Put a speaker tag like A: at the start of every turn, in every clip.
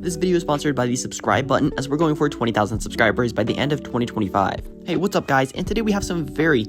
A: This video is sponsored by the subscribe button, as we're going for 20,000 subscribers by the end of 2025. Hey, what's up guys? And today we have some very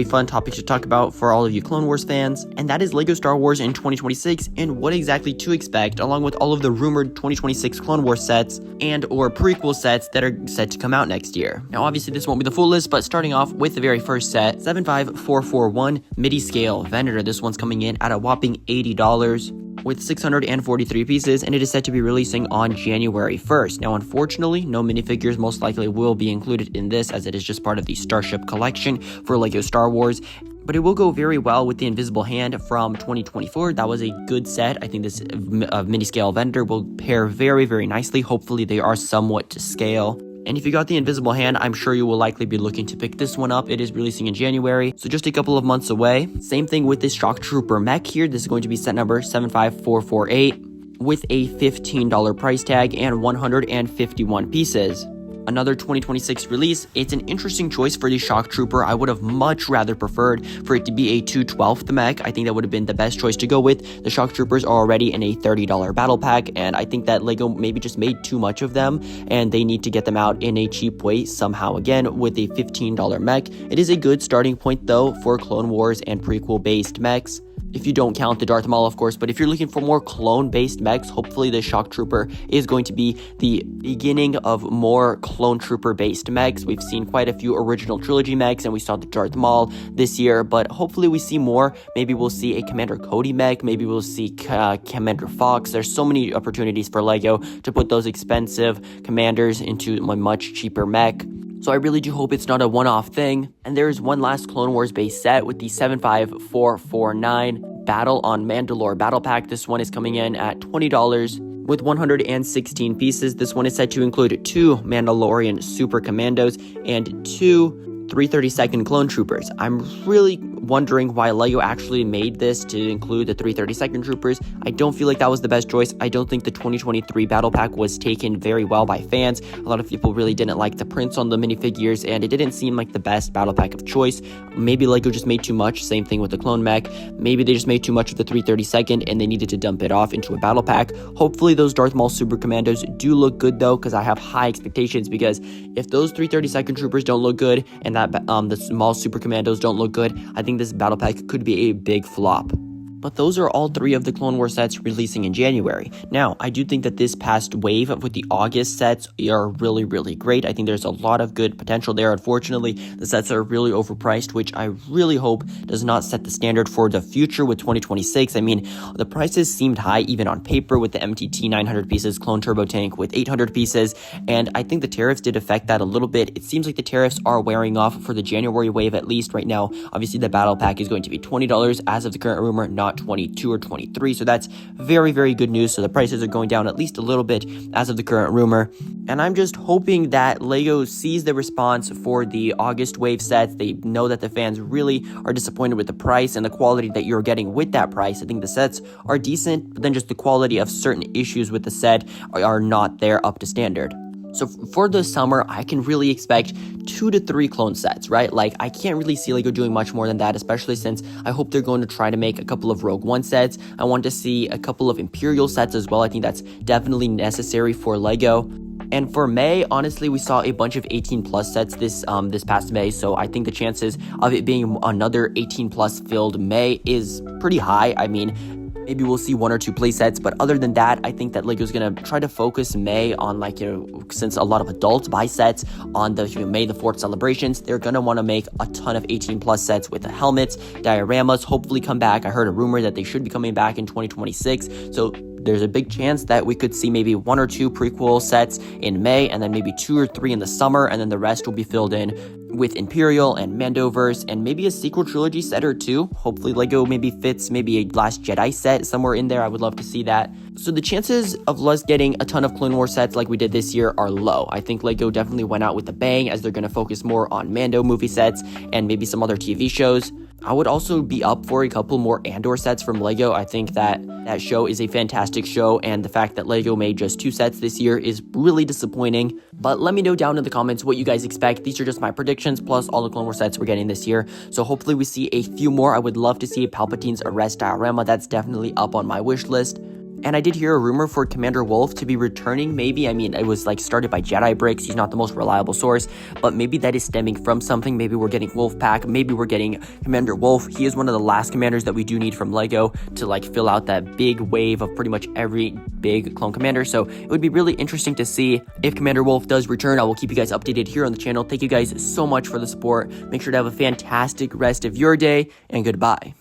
A: fun topics to talk about for all of you Clone Wars fans, and that is LEGO Star Wars in 2026 and what exactly to expect, along with all of the rumored 2026 Clone Wars sets and or prequel sets that are set to come out next year. Now obviously this won't be the full list, but starting off with the very first set, 75441 Midi scale Venator. This one's coming in at a whopping $80. with 643 pieces, and it is set to be releasing on January 1st. Now, unfortunately, no minifigures most likely will be included in this, as it is just part of the Starship collection for LEGO Star Wars. But it will go very well with the Invisible Hand from 2024. That was a good set. I think this mini-scale Venator will pair very nicely. Hopefully, they are somewhat to scale. And if you got the Invisible Hand, I'm sure you will likely be looking to pick this one up. It is releasing in January, so just a couple of months away. Same thing with this Shock Trooper mech here. This is going to be set number 75448 with a $15 price tag and 151 pieces. Another 2026 release. It's an interesting choice for the Shock Trooper. I would have much rather preferred for it to be a 2/12th mech. I think that would have been the best choice to go with. The Shock Troopers are already in a $30 battle pack, and I think that LEGO maybe just made too much of them, and they need to get them out in a cheap way somehow again with a $15 mech. It is a good starting point though for Clone Wars and prequel based mechs. If you don't count the Darth Maul, of course, but if you're looking for more clone-based mechs, hopefully the Shock Trooper is going to be the beginning of more Clone Trooper-based mechs. We've seen quite a few original trilogy mechs, and we saw the Darth Maul this year, but hopefully we see more. Maybe we'll see a Commander Cody mech, maybe we'll see Commander Fox. There's so many opportunities for LEGO to put those expensive commanders into a much cheaper mech. So I really do hope it's not a one-off thing. And there is one last Clone Wars base set with the 75449 Battle on Mandalore Battle Pack. This one is coming in at $20 with 116 pieces. This one is set to include 2 Mandalorian Super Commandos and 2 332nd Clone Troopers. I'm really wondering why LEGO actually made this to include the 332nd Troopers. I don't feel like that was the best choice. I don't think the 2023 Battle Pack was taken very well by fans. A lot of people really didn't like the prints on the minifigures, and it didn't seem like the best Battle Pack of choice. Maybe LEGO just made too much. Same thing with the Clone Mech. Maybe they just made too much of the 332nd, and they needed to dump it off into a Battle Pack. Hopefully those Darth Maul Super Commandos do look good though, because I have high expectations, because if those 332nd Troopers don't look good, and that the small Super Commandos don't look good, I think this battle pack could be a big flop. But those are all 3 of the Clone Wars sets releasing in January. Now, I do think that this past wave with the August sets are really great. I think there's a lot of good potential there. Unfortunately, the sets are really overpriced, which I really hope does not set the standard for the future with 2026. I mean, the prices seemed high even on paper with the MTT 900 pieces, Clone Turbo Tank with 800 pieces, and I think the tariffs did affect that a little bit. It seems like the tariffs are wearing off for the January wave at least right now. Obviously, the battle pack is going to be $20 as of the current rumor, not 22 or 23, so that's very good news. So the prices are going down at least a little bit as of the current rumor, and I'm just hoping that LEGO sees the response for the August wave sets. They know that the fans really are disappointed with the price and the quality that you're getting with that price. I think the sets are decent, but then just the quality of certain issues with the set are not there up to standard. So for the summer, I can really expect 2 to 3 clone sets, right? Like, I can't really see LEGO doing much more than that, especially since I hope they're going to try to make a couple of Rogue One sets. I want to see a couple of Imperial sets as well. I think that's definitely necessary for LEGO. And for May, honestly, we saw a bunch of 18+ sets this past May, so I think the chances of it being another 18+ filled May is pretty high. I mean, maybe we'll see 1 or 2 play sets, but other than that, I think that LEGO's gonna try to focus May on, like, since a lot of adults buy sets on the May the 4th celebrations, they're gonna want to make a ton of 18+ sets with the helmets, dioramas, hopefully come back. I heard a rumor that they should be coming back in 2026, so there's a big chance that we could see maybe 1 or 2 prequel sets in May, and then maybe 2 or 3 in the summer, and then the rest will be filled in with Imperial and Mandoverse, and maybe a sequel trilogy set or 2. Hopefully LEGO maybe fits maybe a Last Jedi set somewhere in there. I would love to see that. So the chances of us getting a ton of Clone Wars sets like we did this year are low. I think LEGO definitely went out with a bang, as they're going to focus more on Mando movie sets and maybe some other TV shows. I would also be up for a couple more Andor sets from LEGO. I think that show is a fantastic show, and the fact that LEGO made just 2 sets this year is really disappointing. But let me know down in the comments what you guys expect. These are just my predictions, plus all the Clone Wars sets we're getting this year. So hopefully we see a few more. I would love to see Palpatine's Arrest diorama. That's definitely up on my wish list. And I did hear a rumor for Commander Wolf to be returning, maybe. I mean, it was like started by Jedi bricks. He's not the most reliable source, but maybe that is stemming from something. Maybe we're getting Wolf Pack. Maybe we're getting Commander Wolf. He is one of the last commanders that we do need from LEGO to like fill out that big wave of pretty much every big clone commander. So it would be really interesting to see if Commander Wolf does return. I will keep you guys updated here on the channel. Thank you guys so much for the support. Make sure to have a fantastic rest of your day, and goodbye.